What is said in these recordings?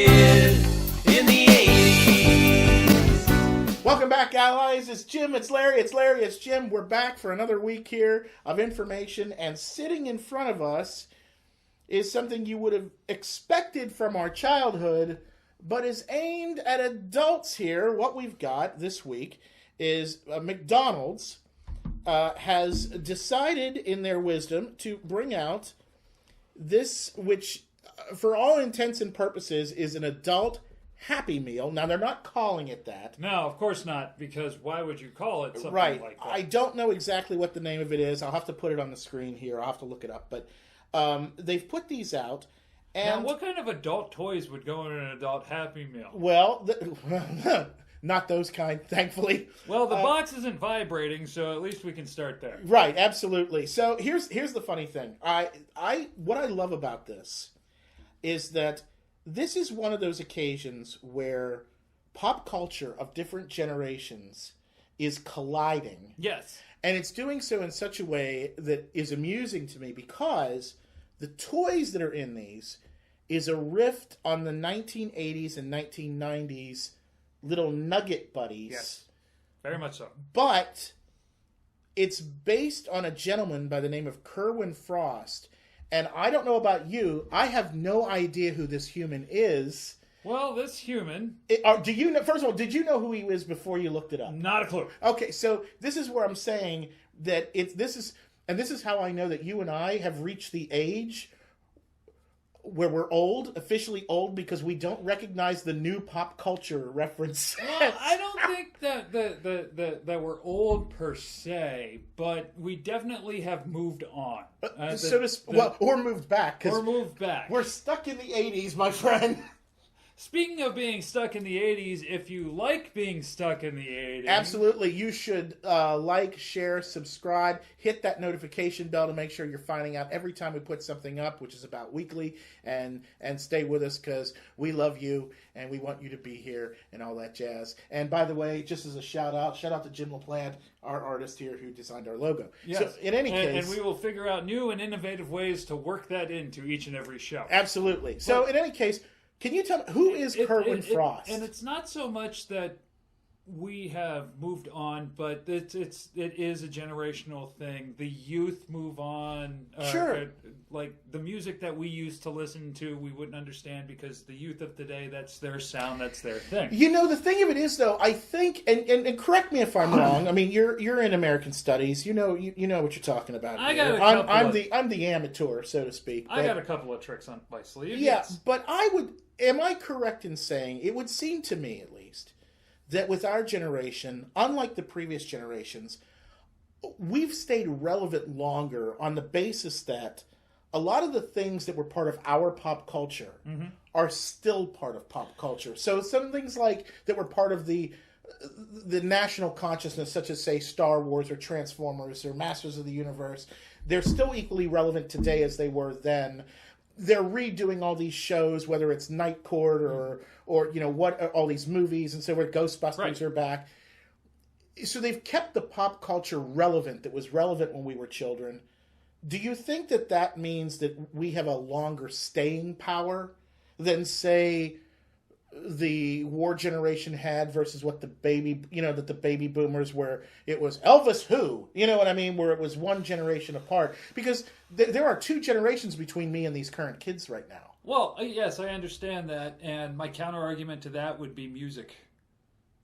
kid in the 80s. Welcome back, allies. It's Jim, it's Larry, it's Jim. We're back for another week here of information, and sitting in front of us is something you would have expected from our childhood, but is aimed at adults here. What we've got this week is McDonald's has decided in their wisdom to bring out this, which for all intents and purposes is an adult Happy Meal. Now, they're not calling it that. No, of course not, because why would you call it something right. like that? I don't know exactly what the name of it is. I'll have to put it on the screen here. I'll have to look it up. But they've put these out. And now, what kind of adult toys would go in an adult Happy Meal? Well, not those kind, thankfully. Well, the box isn't vibrating, so at least we can start there. Right, absolutely. So here's the funny thing. What I love about this is that this is one of those occasions where pop culture of different generations is colliding. Yes. And it's doing so in such a way that is amusing to me, because the toys that are in these is a riff on the 1980s and 1990s little nugget buddies. Yes, very much so. But it's based on a gentleman by the name of Kerwin. And I don't know about you, I have no idea who this human is. Well, this human... Do you know? First of all, did you know who he is before you looked it up? Not a clue. Okay, so this is where I'm saying that this is how I know that you and I have reached the age where we're old, officially old, because we don't recognize the new pop culture reference. Well, I don't think that we're old per se, but we definitely have moved on. Or moved back. Or moved back. We're stuck in the 80s, my friend. Speaking of being stuck in the 80s, if you like being stuck in the 80s... Absolutely. You should like, share, subscribe, hit that notification bell to make sure you're finding out every time we put something up, which is about weekly, and stay with us because we love you and we want you to be here and all that jazz. And by the way, just as a shout out to Jim LaPlante, our artist here who designed our logo. Yes. So in any case... And we will figure out new and innovative ways to work that into each and every show. Absolutely. So in any case... Can you tell me, who is Kerwin Frost? And it's not so much that we have moved on, but it is a generational thing. The youth move on. Sure. Like the music that we used to listen to, we wouldn't understand because the youth of today, that's their sound, that's their thing. You know, the thing of it is, though, I think, and correct me if I'm wrong. I mean, you're in American studies. You know what you're talking about. I got a couple I'm the amateur, so to speak. I got a couple of tricks on my sleeve. Yeah, yes. But am I correct in saying, it would seem to me at least, that with our generation, unlike the previous generations, we've stayed relevant longer on the basis that a lot of the things that were part of our pop culture are still part of pop culture. So some things like that were part of the national consciousness, such as, say, Star Wars or Transformers or Masters of the Universe, they're still equally relevant today as they were then. They're redoing all these shows, whether it's Night Court or what all these movies, and so where Ghostbusters are back. So they've kept the pop culture relevant that was relevant when we were children. Do you think that means that we have a longer staying power than, say, the war generation had versus what the baby boomers, where it was Elvis who, you know what I mean, where it was one generation apart? Because there are two generations between me and these current kids right now. Well, yes, I understand that, and my counter argument to that would be music.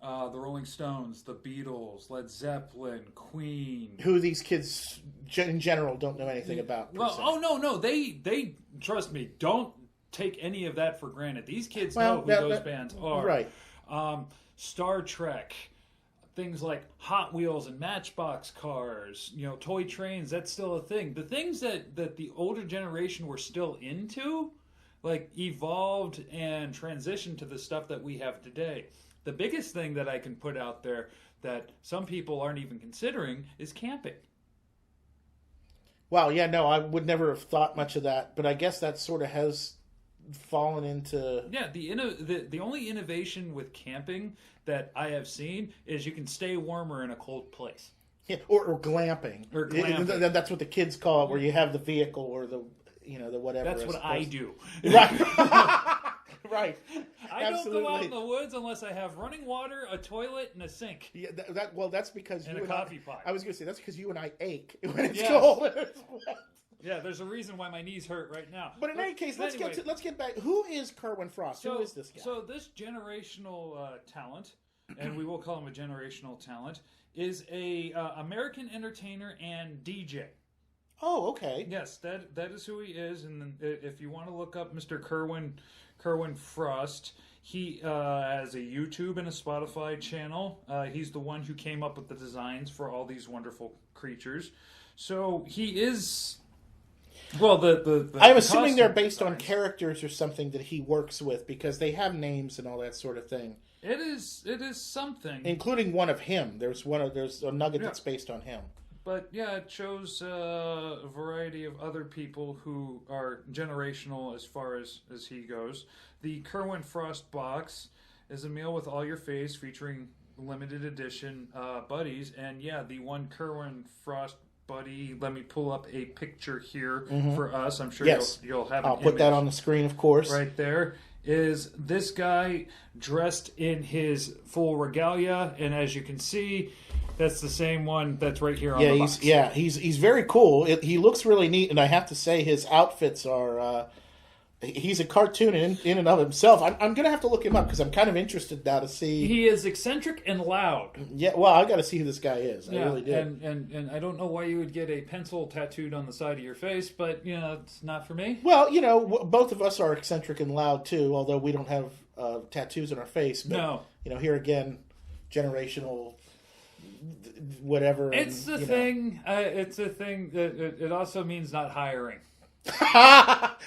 The Rolling Stones, the Beatles, Led Zeppelin, Queen. Who these kids in general don't know anything about. Well, no, they trust me, don't take any of that for granted. These kids know who those bands are. Right. Star Trek, things like Hot Wheels and Matchbox cars, toy trains, that's still a thing. The things that the older generation were still into, like, evolved and transitioned to the stuff that we have today. The biggest thing that I can put out there that some people aren't even considering is camping. Well, yeah, no, I would never have thought much of that, but I guess that sort of has fallen into... Yeah, the only innovation with camping that I have seen is you can stay warmer in a cold place. Yeah, or glamping. Or glamping. That's what the kids call it, where you have the vehicle or the whatever. That's what I do. Right. Right. I don't go out in the woods unless I have running water, a toilet, and a sink. Yeah, that's because and you a coffee pot. I was going to say that's because you and I ache when it's Yes. cold and it's wet. Yeah, there's a reason why my knees hurt right now. But in any case, let's get back. Who is Kerwin Frost? Who is this guy? So this generational talent, and we will call him a generational talent, is a American entertainer and DJ. Oh, okay. Yes, that is who he is. And then if you want to look up Mr. Kerwin Frost, he has a YouTube and a Spotify channel. He's the one who came up with the designs for all these wonderful creatures. So he is. Well, I'm assuming they're based on characters or something that he works with because they have names and all that sort of thing. It is something, including one of him. There's a nugget that's based on him. But yeah, it shows a variety of other people who are generational as far as he goes. The Kerwin Frost box is a meal with all your faves featuring limited edition buddies, and yeah, the one Kerwin Frost buddy. Let me pull up a picture here for us. I'm sure you'll have. I'll put that on the screen, of course. Right there is this guy dressed in his full regalia, and as you can see, that's the same one that's right here on the box. He's very cool. He looks really neat, and I have to say his outfits are. He's a cartoon in and of himself. I'm going to have to look him up because I'm kind of interested now to see. He is eccentric and loud. Yeah, well, I got to see who this guy is. I really do. And I don't know why you would get a pencil tattooed on the side of your face, but it's not for me. Well, both of us are eccentric and loud too, although we don't have tattoos on our face. But, no. Here again, generational. Whatever. It's the thing. It's a thing that it also means not hiring.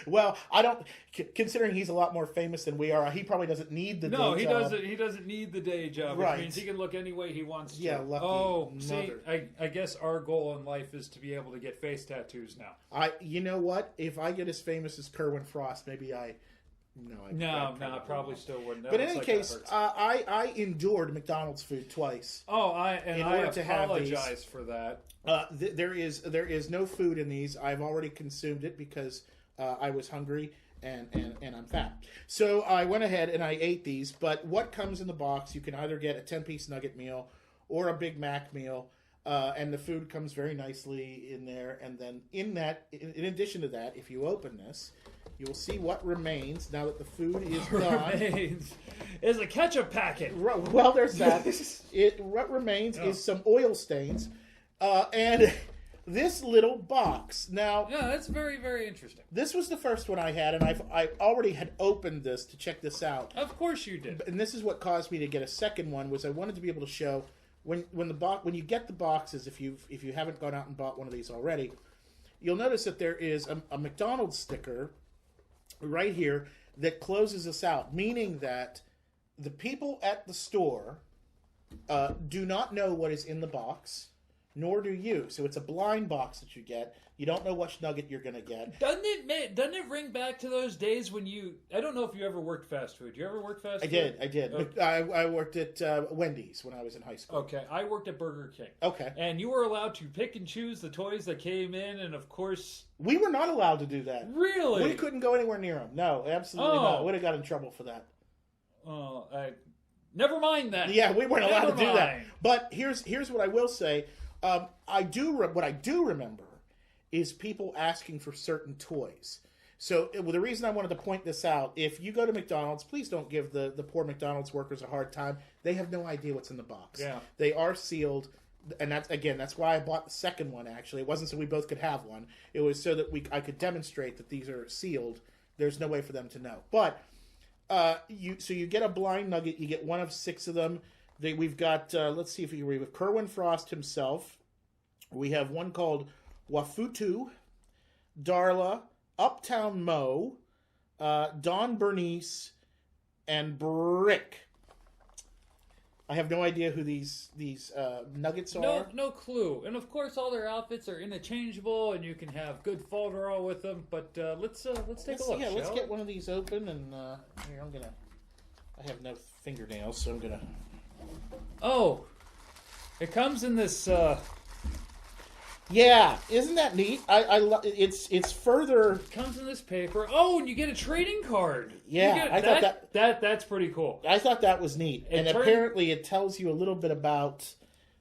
Well, I don't. Considering he's a lot more famous than we are, he probably doesn't need the day job. He doesn't. He doesn't need the day job. Right. Which means he can look any way he wants to. Yeah. Lucky see, I guess our goal in life is to be able to get face tattoos now. You know what? If I get as famous as Kerwin Frost, maybe I. I probably still wouldn't. But in any case, I endured McDonald's food twice. I apologize for that. There is no food in these. I've already consumed it because I was hungry and I'm fat. So I went ahead and I ate these. But what comes in the box? You can either get a 10-piece nugget meal or a Big Mac meal. And the food comes very nicely in there. And then in addition to that, if you open this, you will see what remains now that the food is gone. Is a ketchup packet. Well, there's that. What remains is some oil stains. And this little box. Now, yeah, that's very, very interesting. This was the first one I had, and I already had opened this to check this out. Of course you did. And this is what caused me to get a second one. Was I wanted to be able to show when you get the boxes, if you haven't gone out and bought one of these already, you'll notice that there is a McDonald's sticker right here that closes us out, meaning that the people at the store do not know what is in the box, nor do you. So it's a blind box that you get. You don't know which nugget you're going to get. Doesn't it ring back to those days when I don't know if you ever worked fast food. You ever work fast food? I did. Okay. I worked at Wendy's when I was in high school. Okay. I worked at Burger King. Okay. And you were allowed to pick and choose the toys that came in, and of course... We were not allowed to do that. Really? We couldn't go anywhere near them. No, absolutely not. We would have got in trouble for that. Oh, never mind that. Yeah, we weren't allowed to do that. But here's what I will say. What I do remember is people asking for certain toys. So the reason I wanted to point this out, if you go to McDonald's, please don't give the poor McDonald's workers a hard time. They have no idea what's in the box. Yeah. They are sealed, and that's why I bought the second one, actually. It wasn't so we both could have one. It was so that I could demonstrate that these are sealed. There's no way for them to know. But you get a blind nugget. You get one of 6 of them. We've got, let's see if we can read with Kerwin Frost himself. We have one called Wafutu, Darla, Uptown Mo, Don Bernice, and Brick. I have no idea who these nuggets are. No clue. And of course, all their outfits are interchangeable, and you can have good folderol with them. But let's take a look. Yeah, let's get one of these open. And here I have no fingernails, so I'm gonna. Oh, it comes in this Yeah, isn't that neat? It's further. Comes in this paper. Oh, and you get a trading card. Yeah, I thought that's pretty cool. I thought that was neat, and apparently it tells you a little bit about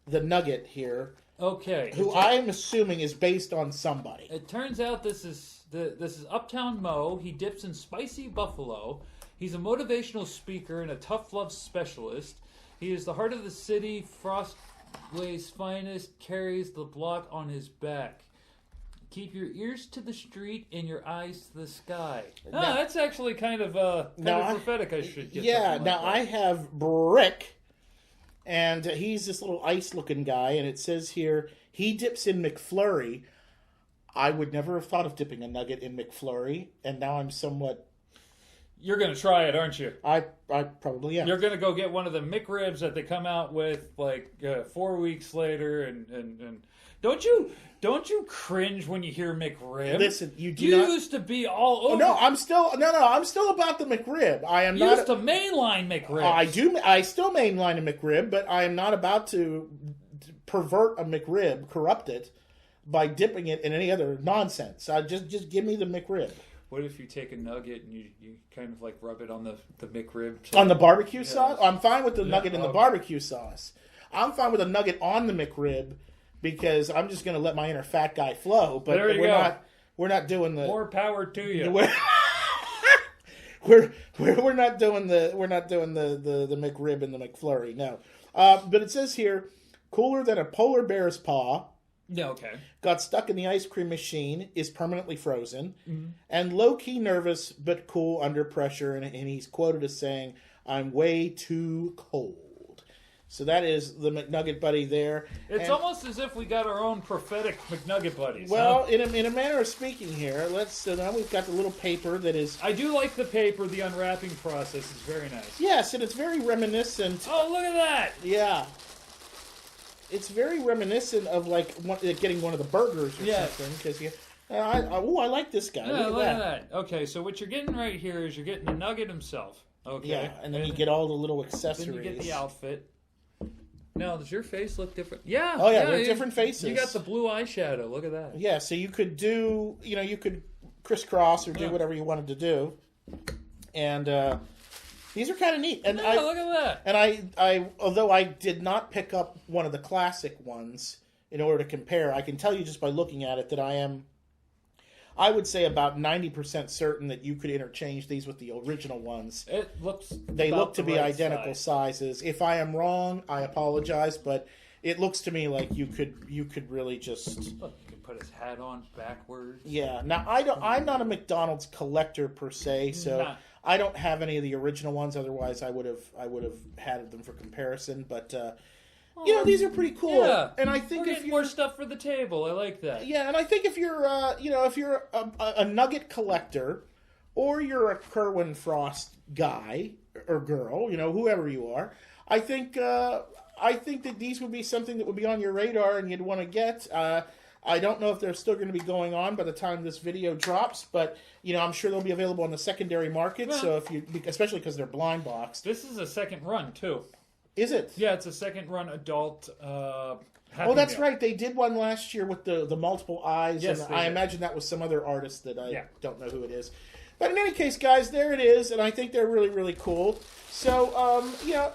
the Nugget here. Okay, who I am assuming is based on somebody. It turns out this is Uptown Mo. He dips in spicy buffalo. He's a motivational speaker and a tough love specialist. He is the heart of the city. Frostway's finest, carries the block on his back. Keep your ears to the street and your eyes to the sky. Now, that's actually kind of prophetic. I should get. Yeah. Like now that. I have Brick, and he's this little ice-looking guy, and it says here he dips in McFlurry. I would never have thought of dipping a nugget in McFlurry, and now I'm somewhat. You're going to try it, aren't you? I probably am. You're going to go get one of the McRibs that they come out with like 4 weeks later, and don't you cringe when you hear McRib? Listen, you used to be all over. Oh, no, I'm still about the McRib. I am you not used to mainline McRib. I still mainline a McRib, but I am not about to pervert a McRib, corrupt it by dipping it in any other nonsense. Just give me the McRib. What if you take a nugget and you kind of like rub it on the McRib? On the barbecue sauce? I'm fine with the nugget in the barbecue sauce. I'm fine with a nugget on the McRib because I'm just going to let my inner fat guy flow. But we're not doing the more power to you. We're not doing the McRib and the McFlurry. No, but it says here, cooler than a polar bear's paw. Yeah, okay. Got stuck in the ice cream machine, is permanently frozen, and low-key nervous but cool under pressure, and he's quoted as saying, "I'm way too cold." So that is the McNugget buddy there. It's almost as if we got our own prophetic McNugget buddies. Well, in a manner of speaking here, now we've got the little paper that is... I do like the paper. The unwrapping process is very nice. Yes, and it's very reminiscent... Oh, look at that! Yeah. It's very reminiscent of like getting one of the burgers or something. Because I like this guy. Yeah, look at that. Okay, so what you're getting right here is you're getting the nugget himself. Okay. Yeah, and then you get all the little accessories. Then you get the outfit. Now, does your face look different? Yeah. Oh yeah, they're different faces. You got the blue eyeshadow. Look at that. Yeah, so you could do, you could crisscross or do whatever you wanted to do, and. These are kind of neat, and look at that. And I, although I did not pick up one of the classic ones in order to compare, I can tell you just by looking at it that I would say about 90% certain that you could interchange these with the original ones. They look to be identical sizes. If I am wrong, I apologize, but it looks to me like you could really just. Look, you could put his hat on backwards. Yeah. Now I'm not a McDonald's collector per se, so. I don't have any of the original ones. Otherwise, I would have had them for comparison. But these are pretty cool. Yeah, and I think if more stuff for the table, I like that. Yeah, and I think if you're a nugget collector, or you're a Kerwin Frost guy or girl, whoever you are, I think that these would be something that would be on your radar and you'd want to get. I don't know if they're still going to be going on by the time this video drops, but I'm sure they'll be available on the secondary market. Yeah. So especially because they're blind boxed. This is a second run too. Is it? Yeah, it's a second run adult. That's right. They did one last year with the multiple eyes. Yes, and I imagine that was some other artist that I don't know who it is. But in any case, guys, there it is, and I think they're really, really cool. So,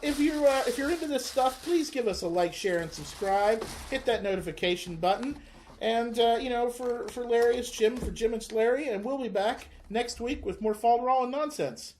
if you're into this stuff, please give us a like, share, and subscribe. Hit that notification button. And, for Larry, it's Jim. For Jim, it's Larry. And we'll be back next week with more Falderall and nonsense.